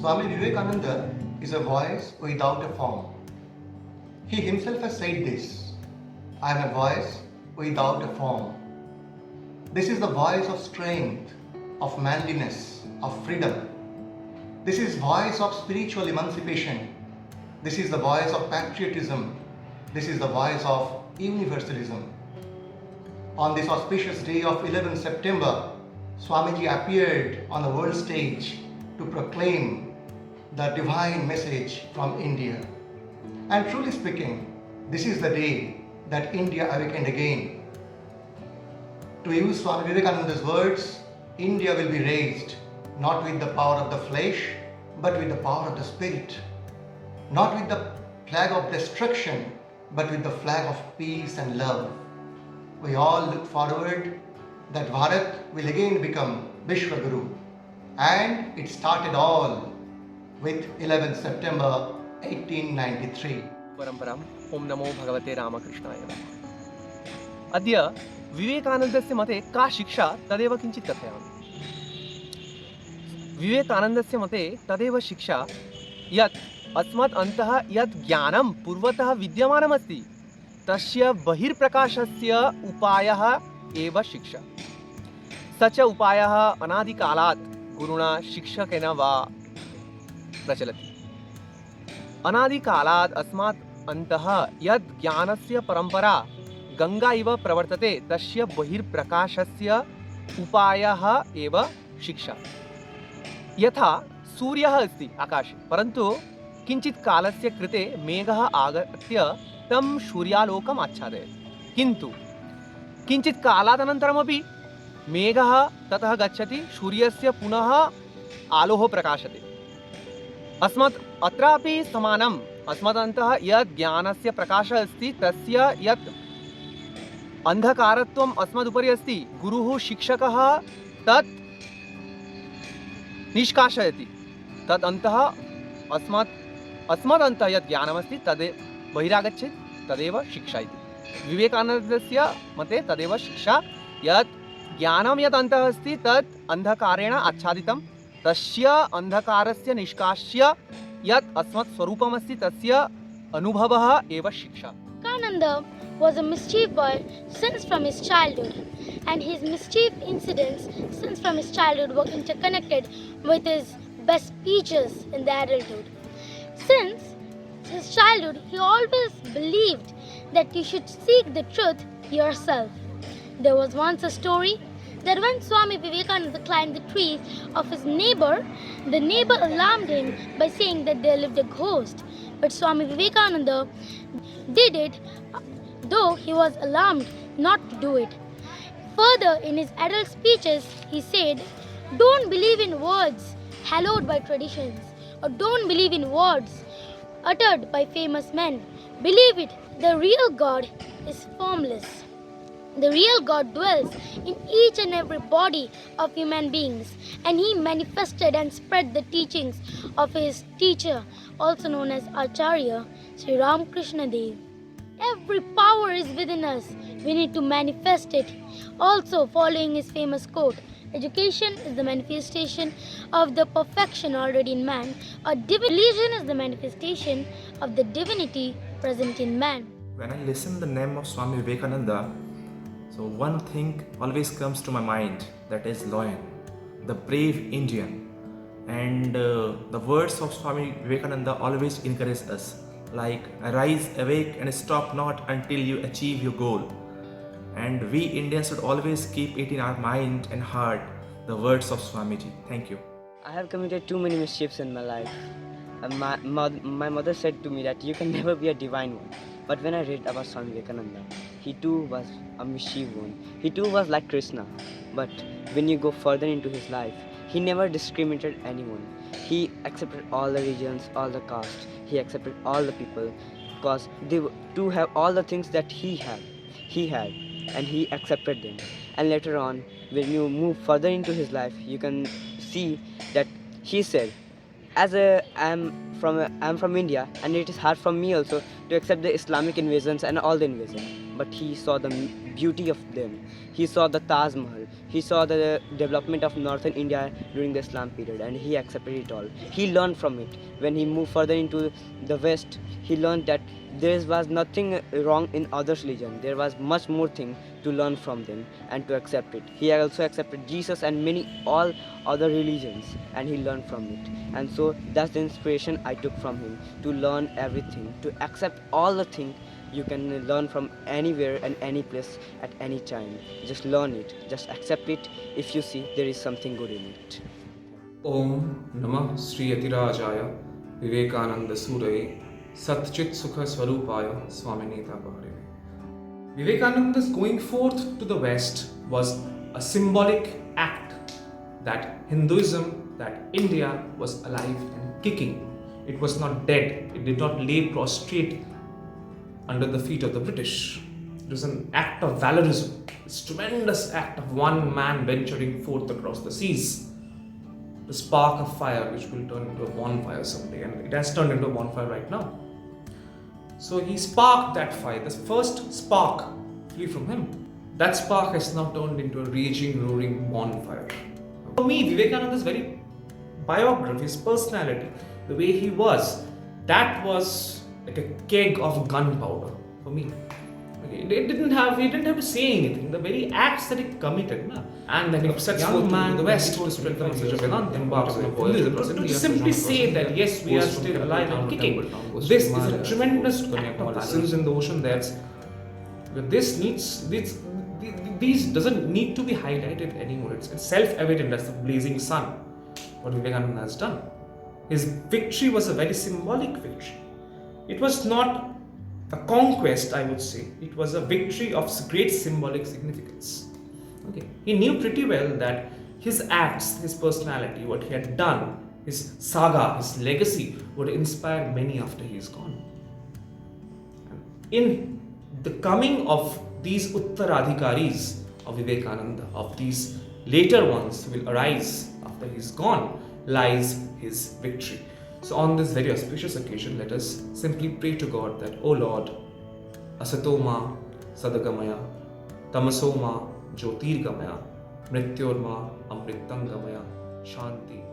Swami Vivekananda is a voice without a form. He himself has said this, I am a voice without a form. This is the voice of strength, of manliness, of freedom. This is voice of spiritual emancipation. This is the voice of patriotism. This is the voice of universalism. On this auspicious day of 11 September, Swamiji appeared on the world stage to proclaim the divine message from India. And truly speaking, this is the day that India awakened again. To use Swami Vivekananda's words, India will be raised not with the power of the flesh, but with the power of the spirit. Not with the flag of destruction, but with the flag of peace and love. We all look forward that Bharat will again become Vishwaguru. And it started all with 11 September 1893. परम्पराम् ओम नमो भगवते रामकृष्णाय नमः। अद्य विवेकानन्दस्य मते का शिक्षा तदेव किञ्चित् कथयामि। विवेकानन्दस्य मते तदेव शिक्षा यत् अस्मत् अन्तः यत् ज्ञानं पूर्वतः विद्यमानमस्ति तस्य बहिर्प्रकाशस्य उपायः एव शिक्षा। स च उपायः अनादिकालात् गुरुणा शिक्षकेन वा प्रचलति। अनादिकालात् अस्मात् अन्तः यद् ज्ञानस्य परम्परा गंगा इव प्रवर्तते तस्य बहिर्प्रकाशस्य उपायः एव शिक्षा। यथा सूर्यः अस्ति आकाशे, परन्तु किञ्चित् कालस्य कृते मेघः आगत्य तं सूर्यालोकम् आच्छादयति, किन्तु किञ्चित् कालात् अनन्तरमपि मेघः ततः गच्छति, सूर्यस्य पुनः आलोः प्रकाशते। अस्मत् अत्रापि समानम्। अस्मदन्तः यत् ज्ञानस्य प्रकाशः अस्ति तस्य यत् अन्धकारत्वम् अस्मदुपरि अस्ति, गुरुः शिक्षकः तत् निष्कासयति। तद् अन्तः अस्मदन्तः यत् ज्ञानमस्ति तद् बहिरागच्छेत्, तदेव शिक्षा इति। विवेकानन्दस्य मते तदेव शिक्षा यत् ज्ञानं यत् अन्तः अस्ति तत् अन्धकारेण आच्छादितं, तस्य अन्धकारस्य निष्कास्य यत् अस्मत् स्वरूपमस्ति तस्य अनुभवः एव शिक्षा। Vivekananda was a mischief boy since from his childhood, and his mischief incidents since from his childhood were interconnected with his best speeches in the adulthood. Since his childhood, he always believed that you should seek the truth yourself. There was once a story that when Swami Vivekananda climbed the trees of his neighbor, the neighbor alarmed him by saying that there lived a ghost. But Swami Vivekananda did it, though he was alarmed not to do it. Further, in his adult speeches, he said, "Don't believe in words hallowed by traditions, or don't believe in words uttered by famous men. Believe it, the real God is formless. The real God dwells in each and every body of human beings, and he manifested and spread the teachings of his teacher, also known as Acharya, Sri Ramakrishna Dev. Every power is within us. We need to manifest it." Also, following his famous quote, "Education is the manifestation of the perfection already in man. A religion is the manifestation of the divinity present in man." When I listen the name of Swami Vivekananda, so one thing always comes to my mind, that is lion, the brave Indian. And the words of Swami Vivekananda always encourage us, like arise, awake and stop not until you achieve your goal. And we Indians should always keep it in our mind and heart, the words of Swamiji. Thank you. I have committed too many mischiefs in my life. My mother said to me that you can never be a divine one. But when I read about Swami Vivekananda, he too was a mischief one. He too was like Krishna. But when you go further into his life, he never discriminated anyone. He accepted all the religions, all the castes. He accepted all the people because they too have all the things that he had, and he accepted them. And later on, when you move further into his life, you can see that he said, I'm from India, and it is hard for me also to accept the Islamic invasions and all the invasions. But he saw the beauty of them. He saw the Taj Mahal. He saw the development of northern India during the Islam period, and he accepted it all. He learned from it. When he moved further into the west, he learned that there was nothing wrong in others' religion. There was much more thing to learn from them and to accept it. He also accepted Jesus and many all other religions, and he learned from it. And so that's the inspiration I took from him, to learn everything, to accept all the things you can learn from anywhere and any place at any time. Just learn it, just accept it if you see there is something good in it. Om Namah Sri Yatirajaya Vivekananda Suraye Satchit Sukha Swarupaya Swaminita Bharave. Vivekananda's going forth to the West was a symbolic act that Hinduism, that India was alive and kicking. It was not dead. It did not lay prostrate under the feet of the British. It was an act of valorism, this tremendous act of one man venturing forth across the seas. The spark of fire which will turn into a bonfire someday, and it has turned into a bonfire right now. So he sparked that fire, the first spark flew from him. That spark has now turned into a raging, roaring bonfire. For me, Vivekananda's very biography, his personality, the way he was, that was like a keg of gunpowder for me. Okay, he didn't have to say anything. The very acts that he committed, and then he sets forth to the West to spread the message of Vedanta, embarks on a voyage across India, to simply say that yes, we are still alive and kicking. This is a tremendous act of valor in the ocean. These doesn't need to be highlighted anymore. It's self-evident as the blazing sun what Vivekananda has done. His victory was a very symbolic victory. It was not a conquest, I would say. It was a victory of great symbolic significance. Okay. He knew pretty well that his acts, his personality, what he had done, his saga, his legacy would inspire many after he is gone. In the coming of these Uttaradhikaris of Vivekananda, of these later ones who will arise after he is gone, lies his victory. So on this very auspicious occasion, let us simply pray to God that, O Lord, Asatoma Sadagamaya, Tamasoma Jyotirgamaya, Mrityorma Amritangamaya, Shanti